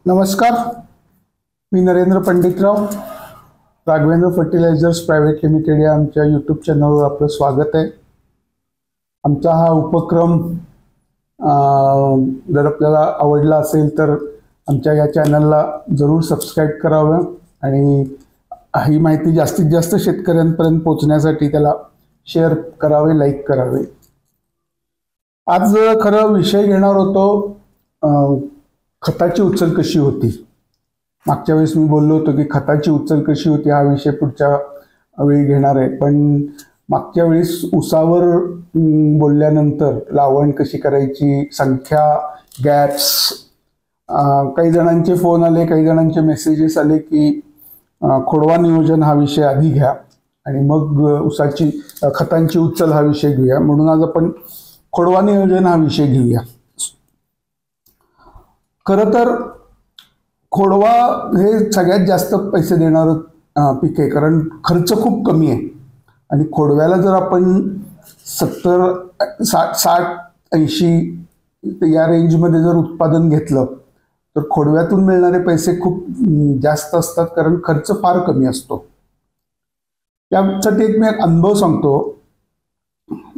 नमस्कार, मी Narendra Panditrao. Raghavendra fertilisers private limited या आमच्या यूट्यूब चॅनलवर आपलं स्वागत आहे. आमचा हा उपक्रम जर आपल्याला आवडला असेल तर आमच्या या चॅनलला जरूर सबस्क्राईब करावं आणि ही माहिती जास्तीत जास्त शेतकऱ्यांपर्यंत पोहोचण्यासाठी त्याला शेअर करावे, लाईक करावे. आज खरं विषय घेणार होतो खताची उचल कशी होती. मागच्या वेळेस मी बोललो होतो की खताची उचल कशी होती हा विषय पुढच्या वेळी घेणार आहे. पण मागच्या वेळेस ऊसावर बोलल्यानंतर लावण कशी करायची, संख्या, गॅप्स, काही जणांचे फोन आले, काही जणांचे मेसेजेस आले की खोडवा नियोजन हा विषय आधी घ्या आणि मग ऊसाची खतांची उचल हा विषय घेऊया. म्हणून आज आपण खोडवा नियोजन हा विषय घेऊया. खरं तर खोडवा हे सगळ्यात जास्त पैसे देणारं पीक आहे, कारण खर्च खूप कमी आहे. आणि खोडव्याला जर आपण 70, 60, 80 या रेंजमध्ये जर उत्पादन घेतलं तर खोडव्यातून मिळणारे पैसे खूप जास्त असतात, कारण खर्च फार कमी असतो. त्यासाठी मी एक अनुभव सांगतो.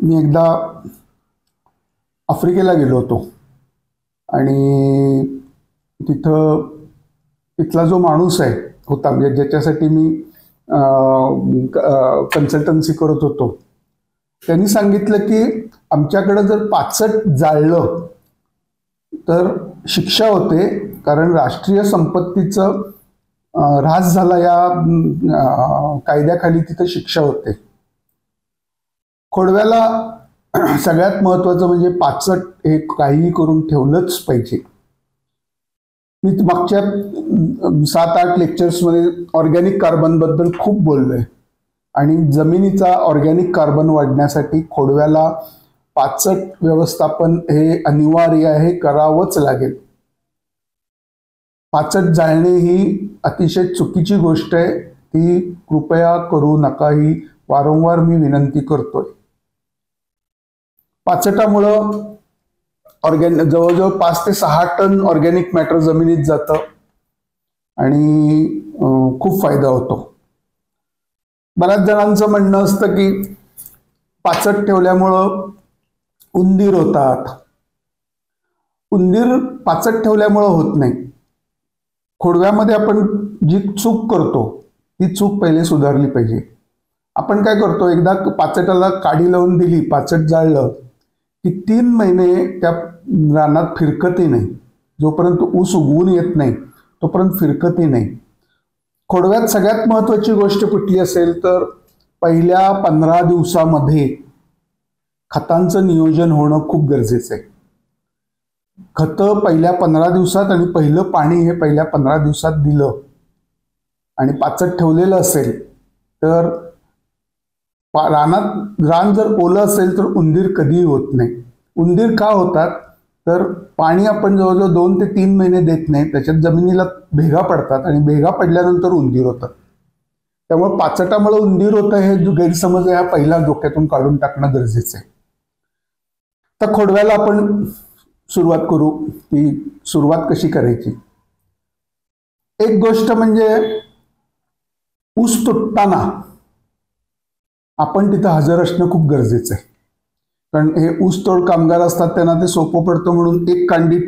मी एकदा आफ्रिकेला गेलो होतो आणि तिथला जो माणूस होता, म्हणजे ज्याच्यासाठी मी कन्सल्टन्सी करत होतो, त्यांनी सांगितलं की आमच्याकडे जर पाचट जाळलं तर शिक्षा होते, कारण राष्ट्रीय संपत्तीचं ऱ्हास झाला या कायद्याखाली तिथं शिक्षा होते. खोडव्याला सगळ्यात महत्वाचं म्हणजे पाचट हे काहीही करून ठेवलंच पाहिजे. मी मागच्या 7-8 लेक्चर्समध्ये ऑर्गॅनिक कार्बन बद्दल खूप बोललोय आणि जमिनीचा ऑर्गॅनिक कार्बन वाढण्यासाठी खोडव्याला पाचट व्यवस्थापन हे अनिवार्य आहे, करावंच लागेल. पाचट जाळणे ही अतिशय चुकीची गोष्ट आहे, ती कृपया करू नका, ही वारंवार मी विनंती करतोय. पाचटामुळं जवळजवळ 5 ते 6 टन ऑर्गॅनिक मॅटर जमिनीत जातं आणि खूप फायदा होतो. बऱ्याच जणांचं म्हणणं असतं की पाचट ठेवल्यामुळं उंदीर होतात. उंदीर पाचट ठेवल्यामुळं होत नाही. खोडव्यामध्ये आपण जी चूक करतो ती चूक पहिले सुधारली पाहिजे. आपण काय करतो, एकदा पाचटाला काडी लावून दिली, पाचट जाळलं की 3 महिने त्या रानात फिरकतही नाही. जोपर्यंत ऊस उगवून येत नाही तोपर्यंत फिरकतही नाही. खोडव्यात सगळ्यात महत्वाची गोष्ट कुठली असेल तर पहिल्या 15 दिवसामध्ये खतांचं नियोजन होणं खूप गरजेचं आहे. खतं पहिल्या 15 दिवसात आणि पहिलं पाणी हे पहिल्या 15 दिवसात दिलं आणि पाचट ठेवलेलं असेल तर रान जर ओलं असेल तर उंदीर कधीही होत नाही. उंदीर का होतात तर पाणी आपण जवळजवळ 2 ते 3 महिने देत नाही, त्याच्यात जमिनीला भेगा पडतात आणि भेगा पडल्यानंतर उंदीर होतात. त्यामुळे पाचटामुळे उंदीर होतं हे जो गैरसमज आहे हा पहिला डोक्यातून काढून टाकणं गरजेचं आहे. तर खोडव्याला आपण सुरुवात करू की सुरुवात कशी करायची. एक गोष्ट म्हणजे ऊस तुटताना आपण तिथं हजर असणं खूप गरजेचं आहे, कारण हे ऊसतोड कामगार असतात, त्यांना ते सोपं पडतं म्हणून एक कांडी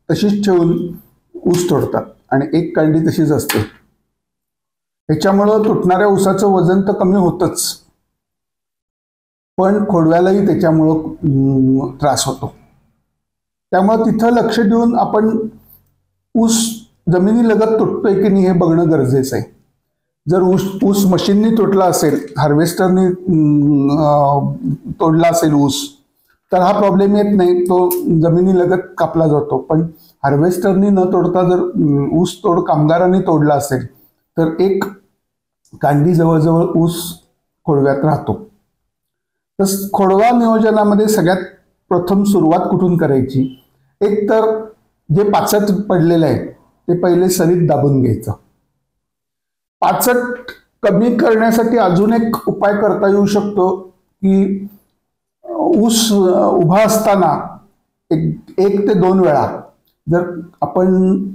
तशीच ठेवून ऊस तोडतात आणि एक कांडी तशीच असते. ह्याच्यामुळं तुटणाऱ्या ऊसाचं वजन तर कमी होतच, पण खोडव्यालाही त्याच्यामुळं त्रास होतो. त्यामुळं तिथं लक्ष देऊन आपण ऊस जमिनीलगत तुटतोय की नाही हे बघणं गरजेचं आहे. जर ऊस मशीननी तुटला असेल, हार्वेस्टरनी तोडला असेल ऊस, तर हा प्रॉब्लेम येत नाही, तो जमिनीलगत कापला जातो. पण हार्वेस्टरनी न तोडता जर ऊस तोड कामगारांनी तोडला असेल तर एक कांडी जवळजवळ ऊस खोडव्यात राहतो. तर खोडवा नियोजनामध्ये सगळ्यात प्रथम सुरुवात कुठून करायची. एक तर जे पाचट पडलेलं आहे ते पहिले सरीत दाबून घ्यायचं. पाचट कमी करण्यासाठी अजून एक उपाय करता येऊ शकतो की ऊस उभा असताना 1 ते 2 वेळा जर आपण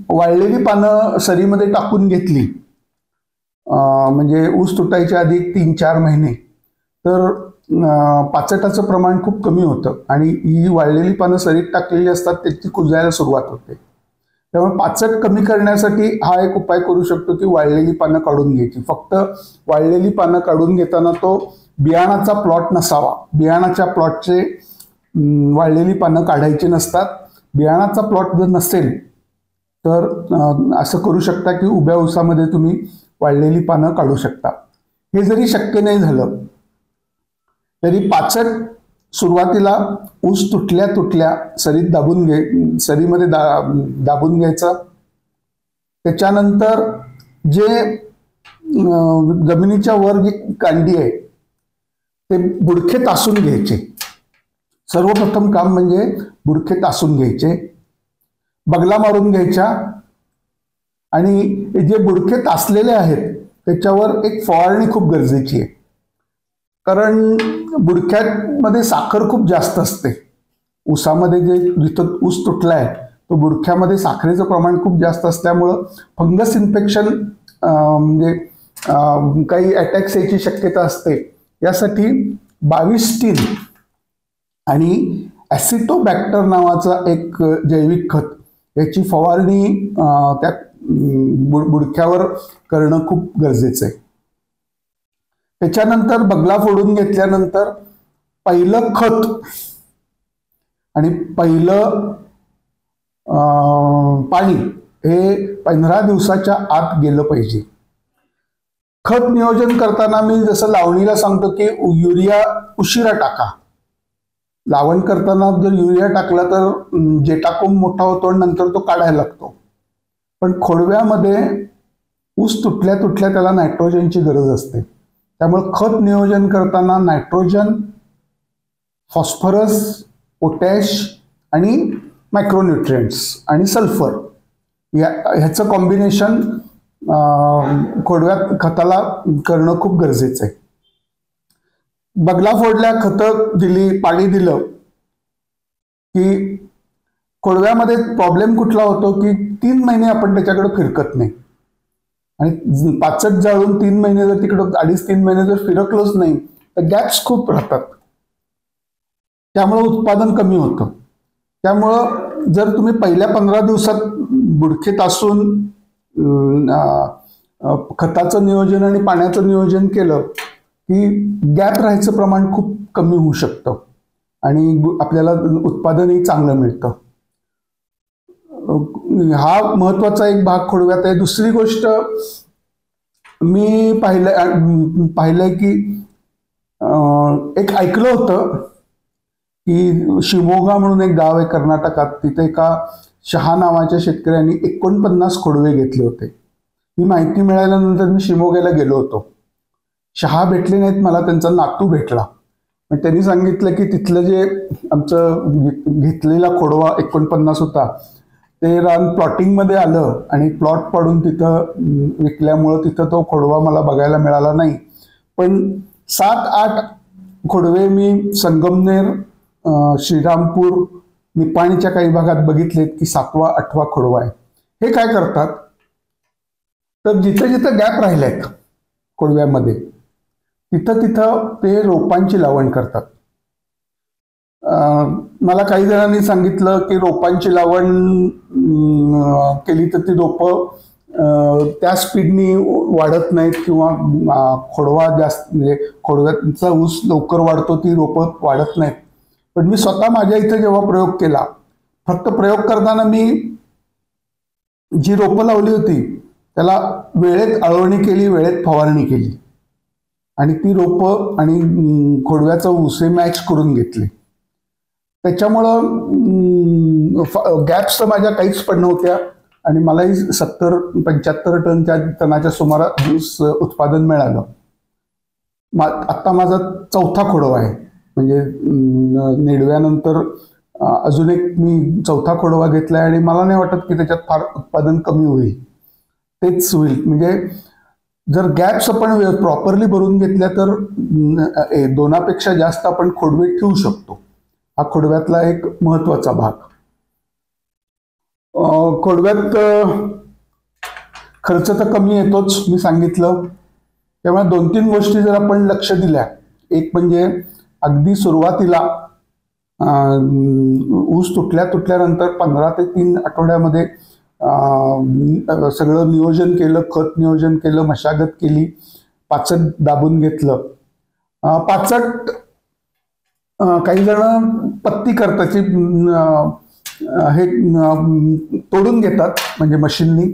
वाळलेली पानं सरीमध्ये टाकून घेतली, म्हणजे ऊस तुटायच्या आधी 3-4 महिने, तर पाचटाचं प्रमाण खूप कमी होतं आणि ही वाळलेली पानं सरीत टाकलेली असतात, त्याची कुजायला सुरुवात होते. त्यामुळे पाचट कमी करण्यासाठी हा एक उपाय करू शकतो की वाळलेली पानं काढून घ्यायची. फक्त वाळलेली पानं काढून घेताना तो बियाणाचा प्लॉट नसावा. बियाणाच्या प्लॉटचे वाळलेली पानं काढायची नसतात. बियाणाचा प्लॉट जर नसेल तर असं करू शकता की उभ्या ऊसामध्ये तुम्ही वाळलेली पानं काढू शकता. हे जरी शक्य नाही झालं तरी पाचट सुरुवातीला ऊस तुटल्या तुटल्या सरीत सरीमध्ये दाबून घ्यायचा. त्याच्यानंतर जे जमिनीच्या वर जी कांडी आहे ते बुडखे तासून घ्यायचे. सर्वप्रथम काम म्हणजे बुडखे तासून घ्यायचे, बगला मारून घ्यायच्या आणि जे बुडखे तासलेले आहेत त्याच्यावर एक फवारणी खूप गरजेची आहे. कारण बुडख्यामध्ये साखर खूप जास्त असते. ऊसामध्ये जिथं ऊस तुटलाय तो बुडख्यामध्ये साखरेचं प्रमाण खूप जास्त असल्यामुळं फंगस इन्फेक्शन म्हणजे काही अटॅक्स यायची शक्यता असते. यासाठी 22 आणि ॲसिटोबॅक्टर नावाचा एक जैविक खत याची फवारणी त्या बुडख्यावर करणं खूप गरजेचं आहे. त्याच्यानंतर बगला फोडून घेतल्यानंतर पहिलं खत आणि पहिलं पाणी हे 15 दिवसाच्या आत गेलं पाहिजे. खत नियोजन करताना मी जसं लावणीला सांगतो की युरिया उशिरा टाका. लावण करताना जर युरिया टाकला तर जेटाकोंब मोठा होतो आणि नंतर तो काढायला लागतो. पण खोडव्यामध्ये ऊस तुटल्या तुटल्या त्याला नायट्रोजनची गरज असते. त्यामुळे खत नियोजन करताना नायट्रोजन, फॉस्फरस, पोटॅश आणि मायक्रोन्यूट्रिएंट्स आणि सल्फर ह्याचं कॉम्बिनेशन खोडव्यात खताला करणं खूप गरजेचं आहे. बगला फोडल्या, खतं दिली, पाणी दिलं की खोडव्यामध्ये प्रॉब्लेम कुठला होतो की 3 महिने आपण त्याच्याकडे फिरकत नाही आणि पाचट जाळून 3 महिने जर तिकडं 2.5-3 महिने जर फिरकलोच नाही तर गॅप्स खूप राहतात. त्यामुळं उत्पादन कमी होतं. त्यामुळं जर तुम्ही पहिल्या 15 दिवसात बुडखे तासून खताचं नियोजन आणि पाण्याचं नियोजन केलं की गॅप राहायचं प्रमाण खूप कमी होऊ शकतं आणि आपल्याला उत्पादनही चांगलं मिळतं. हा महत्वाचा एक भाग खोडव्यात आहे. दुसरी गोष्ट मी पाहिलंय की एक ऐकलं होतं की शिमोगा म्हणून एक गाव आहे कर्नाटकात, तिथे एका शहा नावाच्या शेतकऱ्यांनी 49 खोडवे घेतले होते. ही माहिती मिळाल्यानंतर मी शिमोग्याला गेलो होतो. शहा भेटले नाहीत मला, त्यांचा नातू भेटला. मग त्यांनी सांगितलं की तिथलं जे आमचं घेतलेला खोडवा 49 होता ते रान प्लॉटिंगमध्ये आलं आणि प्लॉट पाडून तिथं विकल्यामुळं तिथं तो खोडवा मला बघायला मिळाला नाही. पण 7-8 खोडवे मी संगमनेर, श्रीरामपूर, निपाणीच्या काही भागात बघितलेत की 7वा-8वा खोडवा आहे. हे काय करतात तर जिथं जिथं गॅप राहिलेत खोडव्यामध्ये तिथं तिथं ते रोपांची लावण करतात. मला काही जणांनी सांगितलं की रोपांची लावण केली तर ती रोपं त्या स्पीडनी वाढत नाहीत किंवा खोडवा जास्त म्हणजे खोडव्याचा ऊस लवकर वाढतो, ती रोपं वाढत नाहीत. पण मी स्वतः माझ्या इथे जेव्हा प्रयोग केला, फक्त प्रयोग करताना मी जी रोपं लावली होती त्याला वेळेत आळवणी केली, वेळेत फवारणी केली आणि ती रोपं आणि खोडव्याचं ऊस हे मॅच करून घेतले. त्याच्यामुळं गॅप्स तर माझ्या काहीच पण नव्हत्या आणि मलाही 70-75 टनाच्या सुमारास उत्पादन मिळालं. आत्ता माझा 4था खोडवा आहे. म्हणजे निडव्यानंतर अजून एक मी 4था खोडवा घेतलाय आणि मला नाही वाटत की त्याच्यात फार उत्पादन कमी होईल, तेच होईल. म्हणजे जर गॅप्स आपण प्रॉपरली भरून घेतल्या तर 2पेक्षा जास्त आपण खोडवे ठेवू शकतो. हा खोडव्यातला एक महत्वाचा भाग. खोडव्यात खर्च तर कमी येतोच, मी सांगितलं. त्यामुळे 2-3 गोष्टी जर आपण लक्ष दिल्या, एक म्हणजे अगदी सुरुवातीला ऊस तुटल्यानंतर 15 ते 3 आठवड्यामध्ये सगळं नियोजन केलं, खत नियोजन केलं, मशागत केली, पाचट दाबून घेतलं. पाचट काही जण पत्ती करतात, हे तोडून घेतात म्हणजे मशीननी,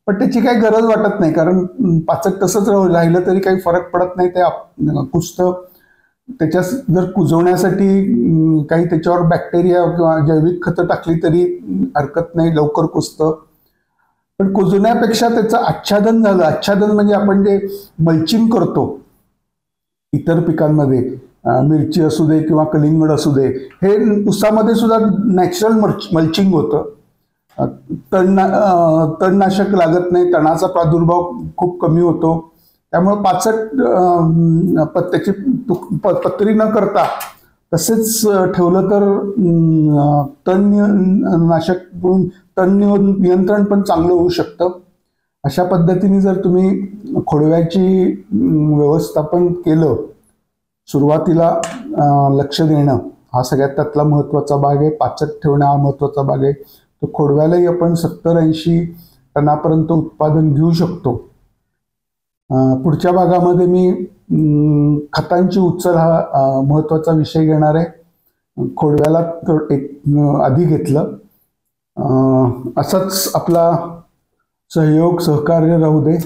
पण त्याची काही गरज वाटत नाही, कारण पाचट तसंच राहिलं तरी काही फरक पडत नाही, ते कुजतं. त्याच्या जर कुजवण्यासाठी काही त्याच्यावर बॅक्टेरिया किंवा जैविक खतं टाकली तरी हरकत नाही, लवकर कुजतं. पण कुजवण्यापेक्षा त्याचं आच्छादन झालं. आच्छादन म्हणजे आपण जे मल्चिंग करतो इतर पिकांमध्ये, मिरची असू दे किंवा कलिंगड असू दे, हे ऊसामध्ये सुद्धा नॅचरल मल्चिंग होतं. तणनाशक लागत नाही, तणाचा प्रादुर्भाव खूप कमी होतो. त्यामुळे पाचट त्याची पत्री न करता तसेच ठेवलं तर तणनाशक तण नियंत्रण पण चांगलं होऊ शकतं. अशा पद्धतीने जर तुम्ही खोडव्याची व्यवस्थापन केलं, सुरुवातीला लक्ष देणं हा सगळ्यात त्यातला महत्त्वाचा भाग आहे. पाचट ठेवणं हा महत्त्वाचा भाग आहे. तर खोडव्यालाही आपण 70-80 टनापर्यंत उत्पादन घेऊ शकतो. पुढच्या भागामध्ये मी खतांची उचल हा महत्त्वाचा विषय घेणार आहे. खोडव्याला एक आधी घेतलं. असाच आपला सहयोग सहकार्य राहू दे.